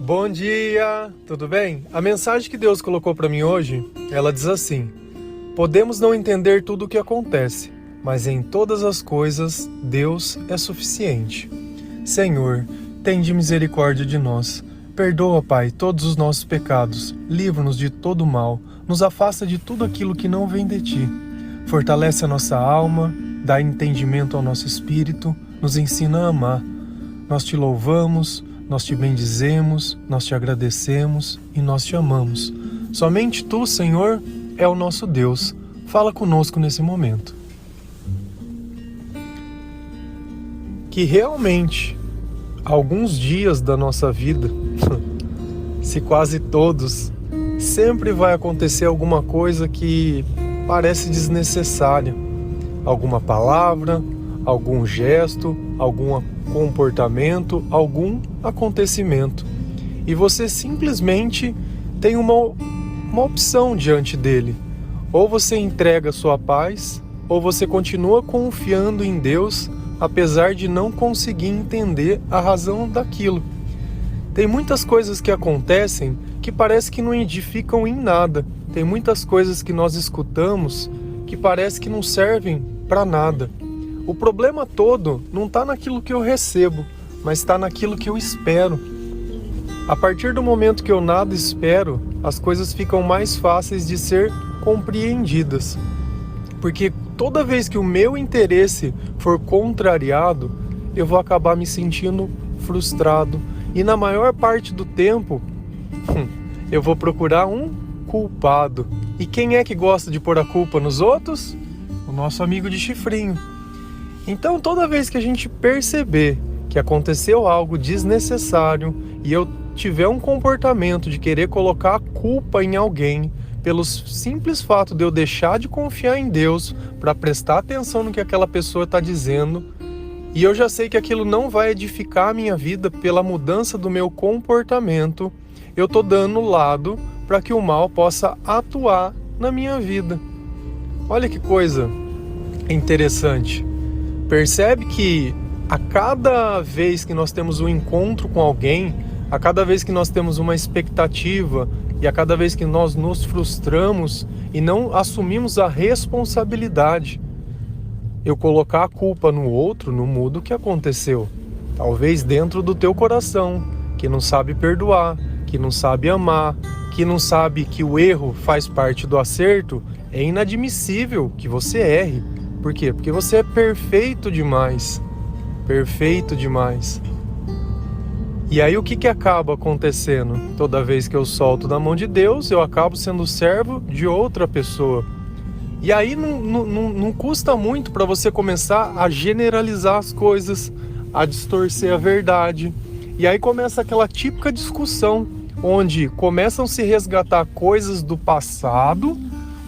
Bom dia, tudo bem? A mensagem que Deus colocou para mim hoje, ela diz assim: podemos não entender tudo o que acontece, mas em todas as coisas Deus é suficiente. Senhor, tende misericórdia de nós. Perdoa, Pai, todos os nossos pecados. Livra-nos de todo mal. Nos afasta de tudo aquilo que não vem de Ti. Fortalece a nossa alma, dá entendimento ao nosso espírito, nos ensina a amar. Nós Te louvamos, nós Te bendizemos, nós Te agradecemos e nós Te amamos. Somente Tu, Senhor, é o nosso Deus. Fala conosco nesse momento. Que realmente, alguns dias da nossa vida, se quase todos, sempre vai acontecer alguma coisa que parece desnecessária. Alguma palavra, algum gesto, algum comportamento, algum acontecimento. E você simplesmente tem uma opção diante dele. Ou você entrega sua paz, ou você continua confiando em Deus, apesar de não conseguir entender a razão daquilo. Tem muitas coisas que acontecem que parece que não edificam em nada. Tem muitas coisas que nós escutamos que parece que não servem para nada. O problema todo não está naquilo que eu recebo, mas está naquilo que eu espero. A partir do momento que eu nada espero, as coisas ficam mais fáceis de ser compreendidas. Porque toda vez que o meu interesse for contrariado, eu vou acabar me sentindo frustrado. E na maior parte do tempo, eu vou procurar um culpado. E quem é que gosta de pôr a culpa nos outros? O nosso amigo de chifrinho. Então, toda vez que a gente perceber que aconteceu algo desnecessário e eu tiver um comportamento de querer colocar a culpa em alguém, pelo simples fato de eu deixar de confiar em Deus para prestar atenção no que aquela pessoa está dizendo, e eu já sei que aquilo não vai edificar a minha vida pela mudança do meu comportamento, eu estou dando lado para que o mal possa atuar na minha vida. Olha que coisa interessante. Percebe que a cada vez que nós temos um encontro com alguém, a cada vez que nós temos uma expectativa e a cada vez que nós nos frustramos e não assumimos a responsabilidade, eu colocar a culpa no outro não muda o que aconteceu. Talvez dentro do teu coração, que não sabe perdoar, que não sabe amar, que não sabe que o erro faz parte do acerto, é inadmissível que você erre. Por quê? Porque você é perfeito demais. Perfeito demais. E aí o que acaba acontecendo? Toda vez que eu solto da mão de Deus, eu acabo sendo servo de outra pessoa. E aí não custa muito para você começar a generalizar as coisas, a distorcer a verdade. E aí começa aquela típica discussão, onde começam a se resgatar coisas do passado,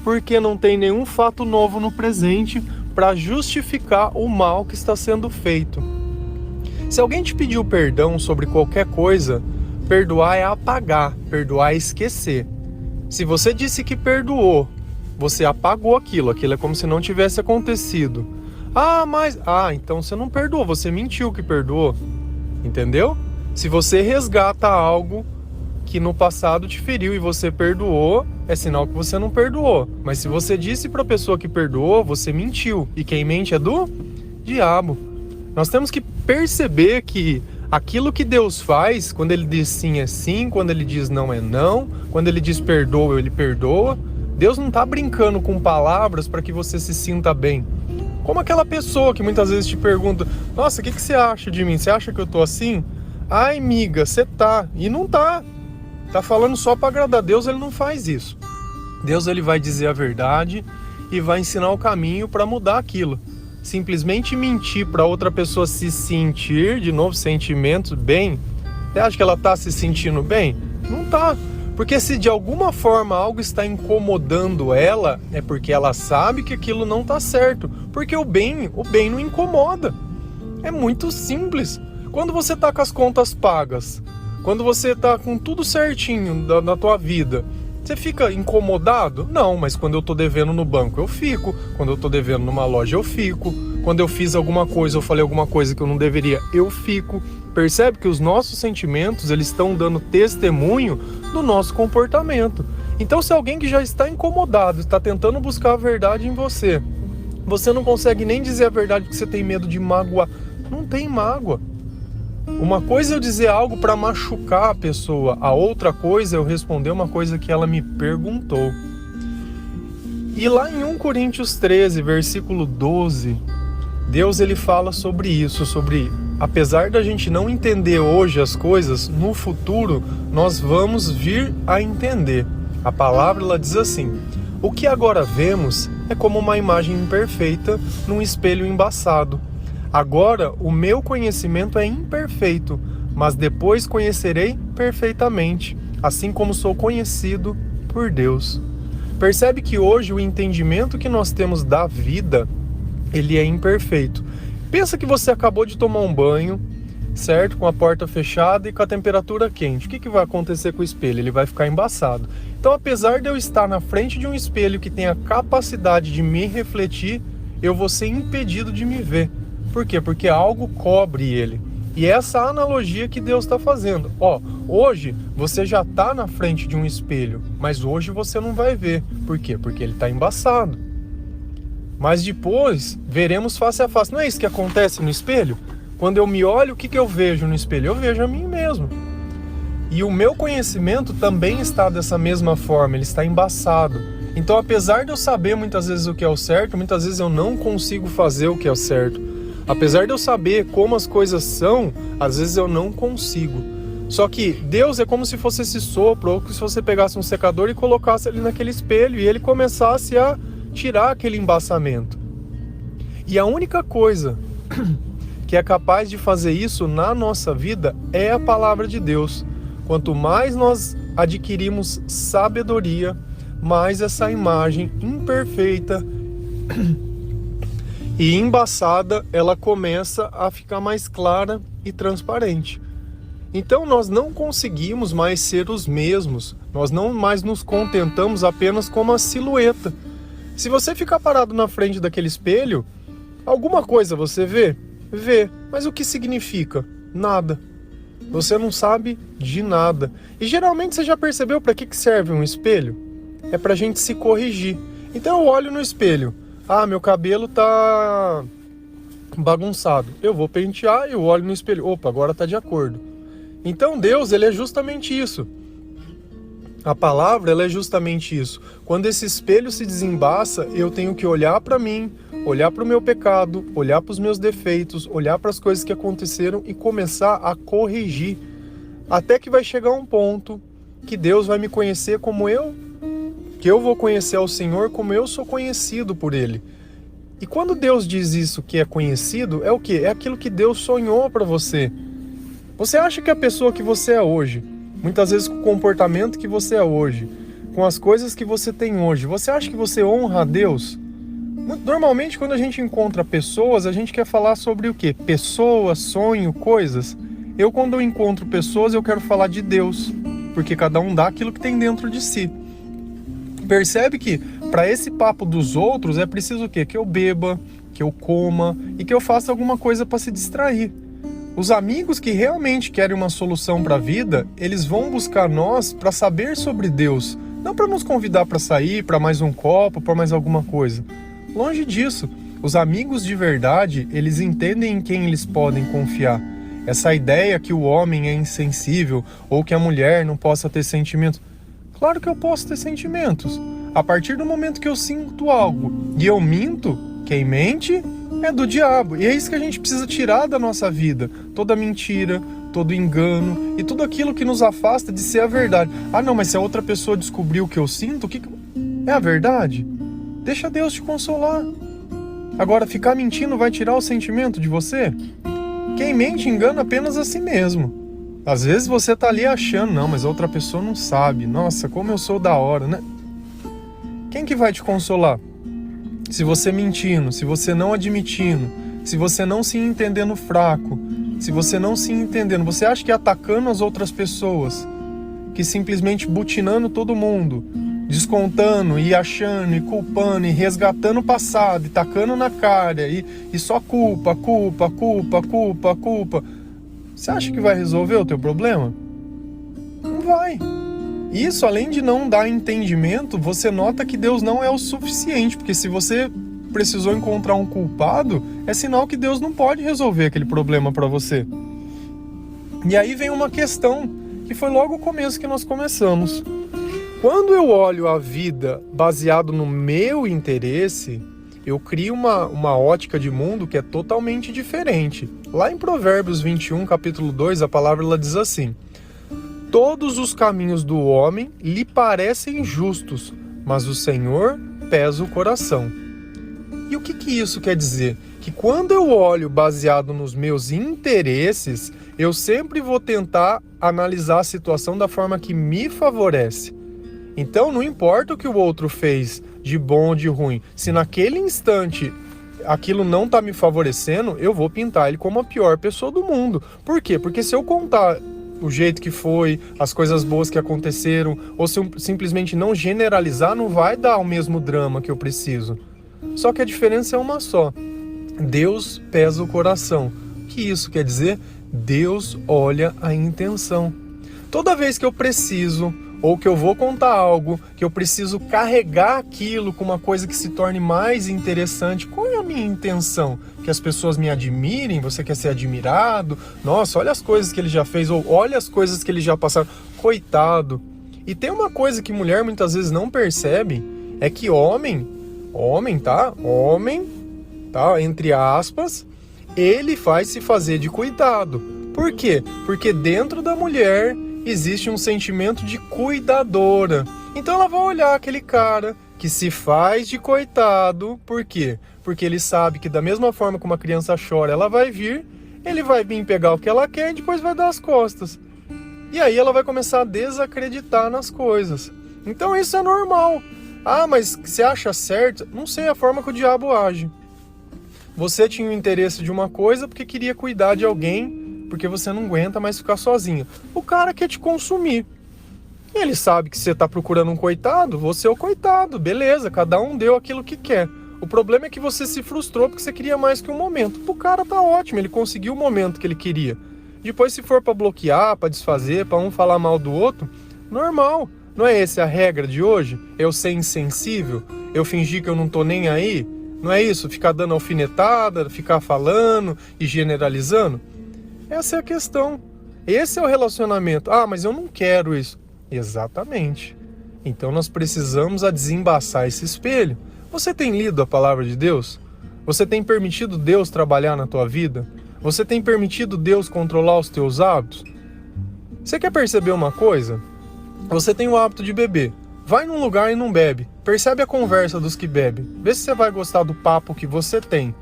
porque não tem nenhum fato novo no presente para justificar o mal que está sendo feito. Se alguém te pediu perdão sobre qualquer coisa, perdoar é apagar, perdoar é esquecer. Se você disse que perdoou, você apagou aquilo é como se não tivesse acontecido. Então você não perdoou, você mentiu que perdoou. Entendeu? Se você resgata algo que no passado te feriu e você perdoou, é sinal que você não perdoou. Mas se você disse para a pessoa que perdoou, você mentiu. E quem mente é do diabo. Nós temos que perceber que aquilo que Deus faz, quando Ele diz sim é sim, quando Ele diz não é não, quando Ele diz perdoa, Ele perdoa. Deus não está brincando com palavras para que você se sinta bem. Como aquela pessoa que muitas vezes te pergunta: nossa, o que você acha de mim? Você acha que eu tô assim? Ai, amiga, você tá. E não tá. Tá falando só para agradar a Deus. Ele não faz isso. Deus, ele vai dizer a verdade e vai ensinar o caminho para mudar aquilo. Simplesmente mentir para outra pessoa se sentir, de novo, sentimentos, bem. Você acha que ela tá se sentindo bem? Não tá. Porque se de alguma forma algo está incomodando ela, é porque ela sabe que aquilo não tá certo. Porque o bem não incomoda. É muito simples. Quando você tá com as contas pagas, quando você tá com tudo certinho na tua vida, você fica incomodado? Não, mas quando eu tô devendo no banco eu fico. Quando eu tô devendo numa loja eu fico. Quando eu fiz alguma coisa, eu falei alguma coisa que eu não deveria, eu fico. Percebe que os nossos sentimentos, eles estão dando testemunho do nosso comportamento. Então, se alguém que já está incomodado, está tentando buscar a verdade em você, você não consegue nem dizer a verdade porque você tem medo de magoar. Não tem mágoa. Uma coisa é eu dizer algo para machucar a pessoa, a outra coisa é eu responder uma coisa que ela me perguntou. E lá em 1 Coríntios 13, versículo 12, Deus ele fala sobre isso, sobre apesar da gente não entender hoje as coisas, no futuro nós vamos vir a entender. A palavra ela diz assim: o que agora vemos é como uma imagem imperfeita num espelho embaçado. Agora o meu conhecimento é imperfeito, mas depois conhecerei perfeitamente, assim como sou conhecido por Deus. Percebe que hoje o entendimento que nós temos da vida, ele é imperfeito. Pensa que você acabou de tomar um banho, certo? Com a porta fechada e com a temperatura quente. O que vai acontecer com o espelho? Ele vai ficar embaçado. Então, apesar de eu estar na frente de um espelho que tem a capacidade de me refletir, eu vou ser impedido de me ver. Por quê? Porque algo cobre ele. E essa analogia que Deus está fazendo. Hoje você já está na frente de um espelho, mas hoje você não vai ver. Por quê? Porque ele está embaçado. Mas depois veremos face a face. Não é isso que acontece no espelho? Quando eu me olho, o que eu vejo no espelho? Eu vejo a mim mesmo. E o meu conhecimento também está dessa mesma forma, ele está embaçado. Então, apesar de eu saber muitas vezes o que é o certo, muitas vezes eu não consigo fazer o que é o certo. Apesar de eu saber como as coisas são, às vezes eu não consigo. Só que Deus é como se fosse esse sopro, ou se você pegasse um secador e colocasse ali naquele espelho e ele começasse a tirar aquele embaçamento. E a única coisa que é capaz de fazer isso na nossa vida é a palavra de Deus. Quanto mais nós adquirimos sabedoria, mais essa imagem imperfeita e embaçada, ela começa a ficar mais clara e transparente. Então nós não conseguimos mais ser os mesmos, nós não mais nos contentamos apenas com uma silhueta. Se você ficar parado na frente daquele espelho, alguma coisa você vê? Vê, mas o que significa? Nada. Você não sabe de nada. E geralmente você já percebeu para que serve um espelho? É para a gente se corrigir. Então eu olho no espelho. Meu cabelo tá bagunçado. Eu vou pentear, eu olho no espelho. Opa, agora tá de acordo. Então Deus, ele é justamente isso. A palavra, ela é justamente isso. Quando esse espelho se desembaça, eu tenho que olhar para mim, olhar para o meu pecado, olhar para os meus defeitos, olhar para as coisas que aconteceram e começar a corrigir. Até que vai chegar um ponto que Deus vai me conhecer como que eu vou conhecer ao Senhor como eu sou conhecido por Ele. E quando Deus diz isso que é conhecido, é o quê? É aquilo que Deus sonhou para você. Você acha que a pessoa que você é hoje, muitas vezes com o comportamento que você é hoje, com as coisas que você tem hoje, você acha que você honra a Deus? Normalmente, quando a gente encontra pessoas, a gente quer falar sobre o quê? Pessoas, sonho, coisas. Quando eu encontro pessoas, eu quero falar de Deus, porque cada um dá aquilo que tem dentro de si. Percebe que para esse papo dos outros é preciso o quê? Que eu beba, que eu coma e que eu faça alguma coisa para se distrair. Os amigos que realmente querem uma solução para a vida, eles vão buscar nós para saber sobre Deus, não para nos convidar para sair, para mais um copo, para mais alguma coisa. Longe disso, os amigos de verdade, eles entendem em quem eles podem confiar. Essa ideia que o homem é insensível ou que a mulher não possa ter sentimentos. Claro que eu posso ter sentimentos. A partir do momento que eu sinto algo e eu minto, quem mente é do diabo. E é isso que a gente precisa tirar da nossa vida. Toda mentira, todo engano e tudo aquilo que nos afasta de ser a verdade. Não, mas se a outra pessoa descobriu o que eu sinto, é a verdade? Deixa Deus te consolar. Agora, ficar mentindo vai tirar o sentimento de você? Quem mente engana apenas a si mesmo. Às vezes você tá ali achando, não, mas a outra pessoa não sabe. Nossa, como eu sou da hora, né? Quem que vai te consolar? Se você mentindo, se você não admitindo, se você não se entendendo fraco, se você não se entendendo, você acha que atacando as outras pessoas, que simplesmente butinando todo mundo, descontando e achando e culpando e resgatando o passado e tacando na cara e só culpa. Você acha que vai resolver o teu problema? Não vai. Isso, além de não dar entendimento, você nota que Deus não é o suficiente, porque se você precisou encontrar um culpado, é sinal que Deus não pode resolver aquele problema para você. E aí vem uma questão, que foi logo o começo que nós começamos. Quando eu olho a vida baseado no meu interesse, eu crio uma ótica de mundo que é totalmente diferente. Lá em Provérbios 21, capítulo 2, a palavra ela diz assim: todos os caminhos do homem lhe parecem justos, mas o Senhor pesa o coração. E o que isso quer dizer? Que quando eu olho baseado nos meus interesses, eu sempre vou tentar analisar a situação da forma que me favorece. Então não importa o que o outro fez de bom ou de ruim, se naquele instante aquilo não está me favorecendo, eu vou pintar ele como a pior pessoa do mundo. Por quê? Porque se eu contar o jeito que foi, as coisas boas que aconteceram, ou se eu simplesmente não generalizar, não vai dar o mesmo drama que eu preciso. Só que a diferença é uma só. Deus pesa o coração. O que isso quer dizer? Deus olha a intenção. Toda vez que eu preciso, ou que eu vou contar algo, que eu preciso carregar aquilo com uma coisa que se torne mais interessante, qual é a minha intenção? Que as pessoas me admirem? Você quer ser admirado? Nossa, olha as coisas que ele já fez, ou olha as coisas que ele já passaram. Coitado. E tem uma coisa que mulher muitas vezes não percebe, é que homem, entre aspas, ele faz se fazer de coitado. Por quê? Porque dentro da mulher existe um sentimento de cuidadora. Então ela vai olhar aquele cara que se faz de coitado. Por quê? Porque ele sabe que da mesma forma que uma criança chora, ela vai vir, ele vai vir pegar o que ela quer e depois vai dar as costas. E aí ela vai começar a desacreditar nas coisas. Então isso é normal. Ah, mas você acha certo? Não sei a forma que o diabo age. Você tinha o interesse de uma coisa porque queria cuidar de alguém, porque você não aguenta mais ficar sozinho. O cara quer te consumir. Ele sabe que você está procurando um coitado, você é o coitado, beleza, cada um deu aquilo que quer. O problema é que você se frustrou porque você queria mais que um momento. O cara tá ótimo, ele conseguiu o momento que ele queria. Depois, se for para bloquear, para desfazer, para um falar mal do outro, normal. Não é essa a regra de hoje? Eu ser insensível? Eu fingir que eu não tô nem aí? Não é isso? Ficar dando alfinetada, ficar falando e generalizando? Essa é a questão. Esse é o relacionamento. Ah, mas eu não quero isso. Exatamente. Então nós precisamos desembaçar esse espelho. Você tem lido a palavra de Deus? Você tem permitido Deus trabalhar na tua vida? Você tem permitido Deus controlar os teus hábitos? Você quer perceber uma coisa? Você tem o hábito de beber. Vai num lugar e não bebe. Percebe a conversa dos que bebem. Vê se você vai gostar do papo que você tem.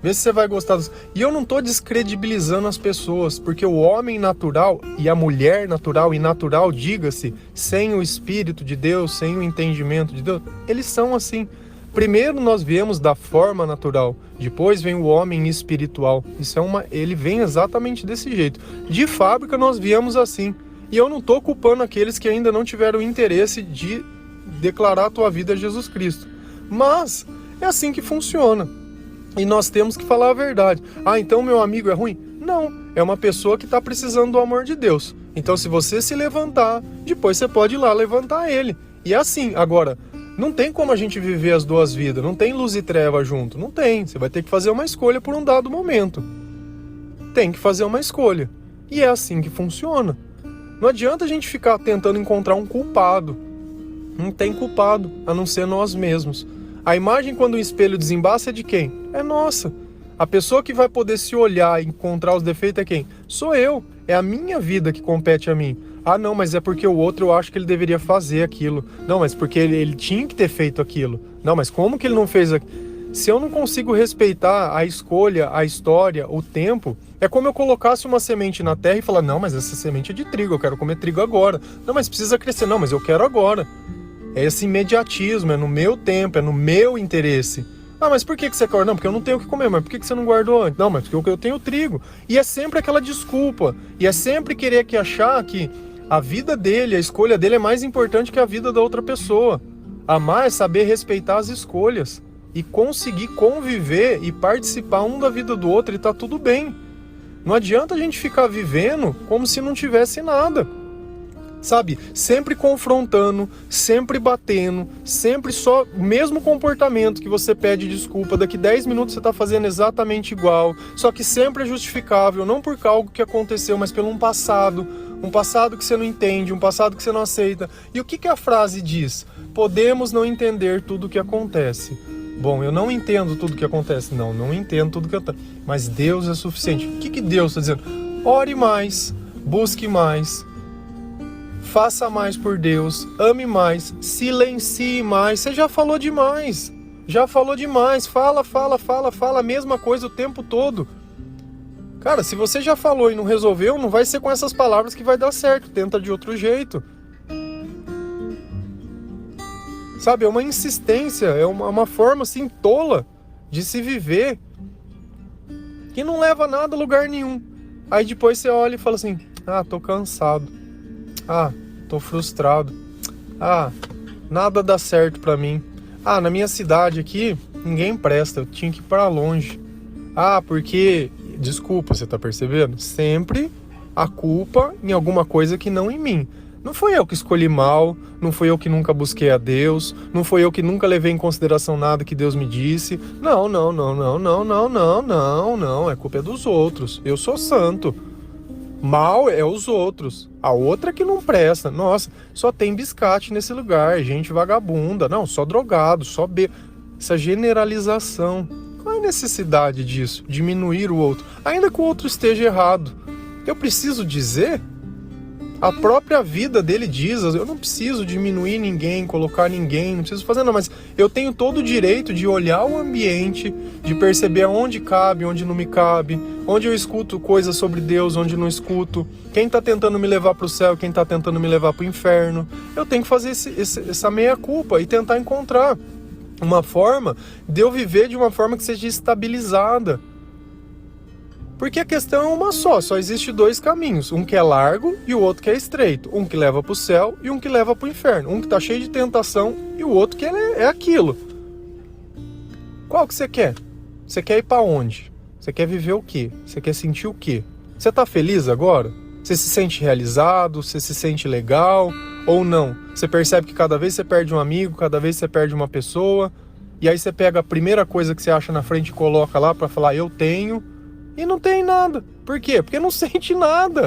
Vê se você vai gostar dos... E eu não estou descredibilizando as pessoas, porque o homem natural e a mulher natural, e natural, diga-se, sem o Espírito de Deus, sem o entendimento de Deus, eles são assim. Primeiro nós viemos da forma natural, depois vem o homem espiritual. Ele vem exatamente desse jeito. De fábrica nós viemos assim. E eu não estou culpando aqueles que ainda não tiveram interesse de declarar a tua vida a Jesus Cristo. Mas é assim que funciona. E nós temos que falar a verdade. Ah, então meu amigo é ruim? Não, é uma pessoa que está precisando do amor de Deus. Então se você se levantar, depois você pode ir lá levantar ele. E é assim. Agora, não tem como a gente viver as duas vidas. Não tem luz e treva junto. Não tem. Você vai ter que fazer uma escolha por um dado momento. Tem que fazer uma escolha. E é assim que funciona. Não adianta a gente ficar tentando encontrar um culpado. Não tem culpado, a não ser nós mesmos. A imagem quando o espelho desembaça é de quem? É nossa. A pessoa que vai poder se olhar e encontrar os defeitos é quem? Sou eu. É a minha vida que compete a mim. Ah, não, mas é porque o outro eu acho que ele deveria fazer aquilo. Não, mas porque ele tinha que ter feito aquilo. Não, mas como que ele não fez aquilo? Se eu não consigo respeitar a escolha, a história, o tempo, é como eu colocasse uma semente na terra e falar, não, mas essa semente é de trigo, eu quero comer trigo agora. Não, mas precisa crescer. Não, mas eu quero agora. É esse imediatismo, é no meu tempo, é no meu interesse. Ah, mas por que você quer? Não, porque eu não tenho o que comer. Mas por que você não guardou antes? Não, mas porque eu tenho trigo. E é sempre aquela desculpa. E é sempre querer achar que a vida dele, a escolha dele é mais importante que a vida da outra pessoa. Amar é saber respeitar as escolhas. E conseguir conviver e participar um da vida do outro e tá tudo bem. Não adianta a gente ficar vivendo como se não tivesse nada. Sabe? Sempre confrontando, sempre batendo, sempre só o mesmo comportamento que você pede desculpa. Daqui 10 minutos você está fazendo exatamente igual. Só que sempre é justificável, não por algo que aconteceu, mas pelo um passado que você não entende, um passado que você não aceita. E o que a frase diz? Podemos não entender tudo o que acontece. Bom, eu não entendo tudo o que acontece. Não entendo tudo o que acontece. Mas Deus é suficiente. O que Deus está dizendo? Ore mais, busque mais, faça mais por Deus, ame mais, silencie mais. Você já falou demais. Fala a mesma coisa o tempo todo. Cara, se você já falou e não resolveu, não vai ser com essas palavras que vai dar certo. Tenta de outro jeito. Sabe, é uma insistência, é uma forma assim tola de se viver que não leva nada a lugar nenhum. Aí depois você olha e fala assim, tô cansado, tô frustrado, nada dá certo pra mim, na minha cidade aqui ninguém presta, eu tinha que ir pra longe, porque, desculpa, você tá percebendo? Sempre a culpa em alguma coisa que não em mim. Não foi eu que escolhi mal, não foi eu que nunca busquei a Deus, não foi eu que nunca levei em consideração nada que Deus me disse. Não, a culpa é dos outros. Eu sou santo. Mal é os outros. A outra que não presta. Nossa, só tem biscate nesse lugar, gente vagabunda. Não, só drogado, só essa generalização. Qual é a necessidade disso? Diminuir o outro. Ainda que o outro esteja errado. Eu preciso dizer? A própria vida dele diz, eu não preciso diminuir ninguém, colocar ninguém, não preciso fazer nada, mas eu tenho todo o direito de olhar o ambiente, de perceber onde cabe, onde não me cabe, onde eu escuto coisas sobre Deus, onde não escuto, quem está tentando me levar para o céu, quem está tentando me levar para o inferno. Eu tenho que fazer essa meia-culpa e tentar encontrar uma forma de eu viver de uma forma que seja estabilizada. Porque a questão é uma só existe dois caminhos, um que é largo e o outro que é estreito, um que leva para o céu e um que leva para o inferno, um que está cheio de tentação e o outro que é aquilo. Qual que você quer? Você quer ir para onde? Você quer viver o quê? Você quer sentir o quê? Você está feliz agora? Você se sente realizado? Você se sente legal? Ou não? Você percebe que cada vez você perde um amigo, cada vez você perde uma pessoa, e aí você pega a primeira coisa que você acha na frente e coloca lá para falar, eu tenho, e não tem nada. Por quê? Porque não sente nada.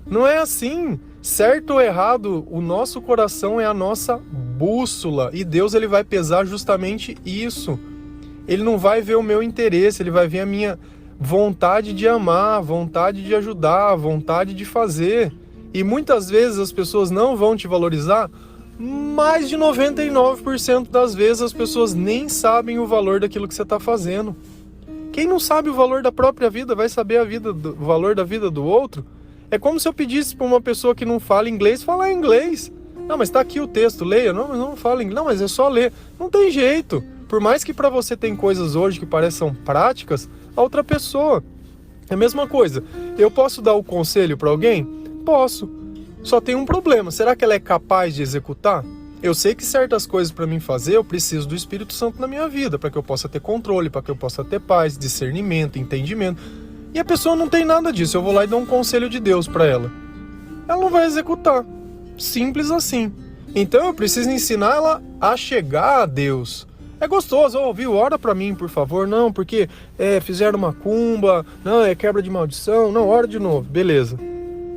Não é assim. Certo ou errado, o nosso coração é a nossa bússola. E Deus, ele vai pesar justamente isso. Ele não vai ver o meu interesse, ele vai ver a minha vontade de amar, vontade de ajudar, vontade de fazer. E muitas vezes as pessoas não vão te valorizar. Mais de 99% das vezes as pessoas nem sabem o valor daquilo que você está fazendo. Quem não sabe o valor da própria vida vai saber o valor da vida do outro? É como se eu pedisse para uma pessoa que não fala inglês, falar inglês. Não, mas está aqui o texto, leia. Não fala inglês. Não, mas é só ler. Não tem jeito. Por mais que para você tem coisas hoje que pareçam práticas, a outra pessoa. É a mesma coisa. Eu posso dar o conselho para alguém? Posso. Só tem um problema. Será que ela é capaz de executar? Eu sei que certas coisas para mim fazer, eu preciso do Espírito Santo na minha vida, para que eu possa ter controle, para que eu possa ter paz, discernimento, entendimento. E a pessoa não tem nada disso. Eu vou lá e dou um conselho de Deus para ela. Ela não vai executar. Simples assim. Então eu preciso ensinar ela a chegar a Deus. É gostoso, viu? Ora para mim, por favor. Não, porque fizeram macumba, não, é quebra de maldição. Não, ora de novo. Beleza.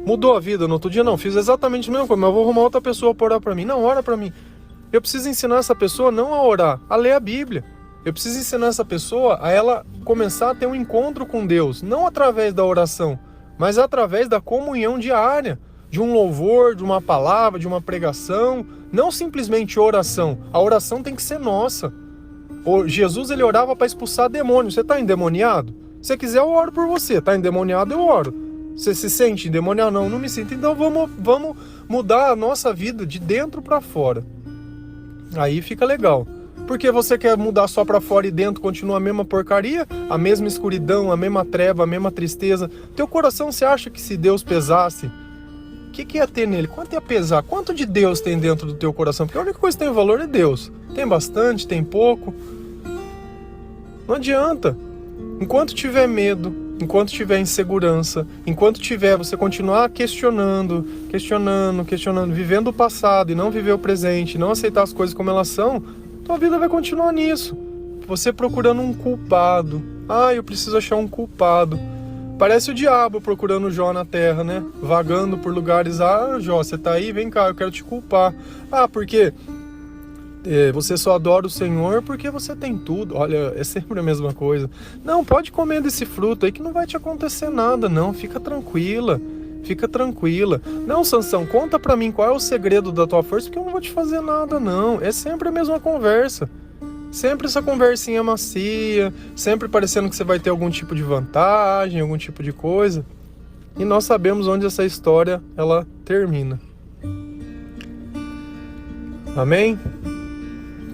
Mudou a vida no outro dia? Não, fiz exatamente a mesma coisa, mas eu vou arrumar outra pessoa para orar para mim. Não, ora para mim. Eu preciso ensinar essa pessoa não a orar, a ler a Bíblia. Eu preciso ensinar essa pessoa a ela começar a ter um encontro com Deus, não através da oração, mas através da comunhão diária, de um louvor, de uma palavra, de uma pregação, não simplesmente oração. A oração tem que ser nossa. Jesus, ele orava para expulsar demônios. Você está endemoniado? Se quiser, eu oro por você. Está endemoniado, eu oro. Você se sente endemoniado? Não me sinto. Então vamos mudar a nossa vida de dentro para fora. Aí fica legal. Porque você quer mudar só para fora e dentro continua a mesma porcaria, a mesma escuridão, a mesma treva, a mesma tristeza. Teu coração, você acha que se Deus pesasse, o que ia ter nele? Quanto ia pesar? Quanto de Deus tem dentro do teu coração? Porque a única coisa que tem valor é Deus. Tem bastante, tem pouco. Não adianta. Enquanto tiver medo, enquanto tiver insegurança, enquanto tiver você continuar questionando, vivendo o passado e não viver o presente, não aceitar as coisas como elas são, tua vida vai continuar nisso. Você procurando um culpado. Eu preciso achar um culpado. Parece o diabo procurando Jó na terra, né? Vagando por lugares. Jó, você tá aí? Vem cá, eu quero te culpar. Porque você só adora o Senhor porque você tem tudo. Olha, é sempre a mesma coisa. Não, pode comer desse fruto aí que não vai te acontecer nada, não. Fica tranquila. Não, Sansão, conta pra mim qual é o segredo da tua força, porque eu não vou te fazer nada, não. É sempre a mesma conversa. Sempre essa conversinha macia, sempre parecendo que você vai ter algum tipo de vantagem, algum tipo de coisa. E nós sabemos onde essa história, ela termina. Amém?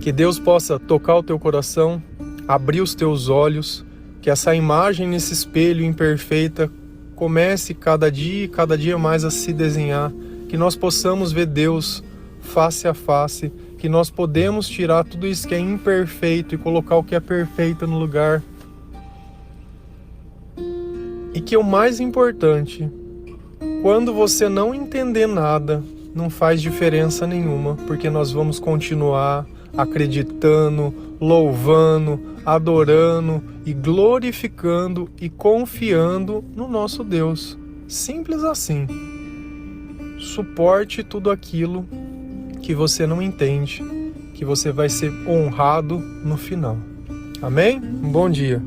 Que Deus possa tocar o teu coração, abrir os teus olhos, que essa imagem nesse espelho imperfeita comece cada dia mais a se desenhar, que nós possamos ver Deus face a face, que nós podemos tirar tudo isso que é imperfeito e colocar o que é perfeito no lugar. E que o mais importante, quando você não entender nada, não faz diferença nenhuma, porque nós vamos continuar acreditando, louvando, adorando e glorificando e confiando no nosso Deus. Simples assim. Suporte tudo aquilo que você não entende, que você vai ser honrado no final. Amém? Um bom dia.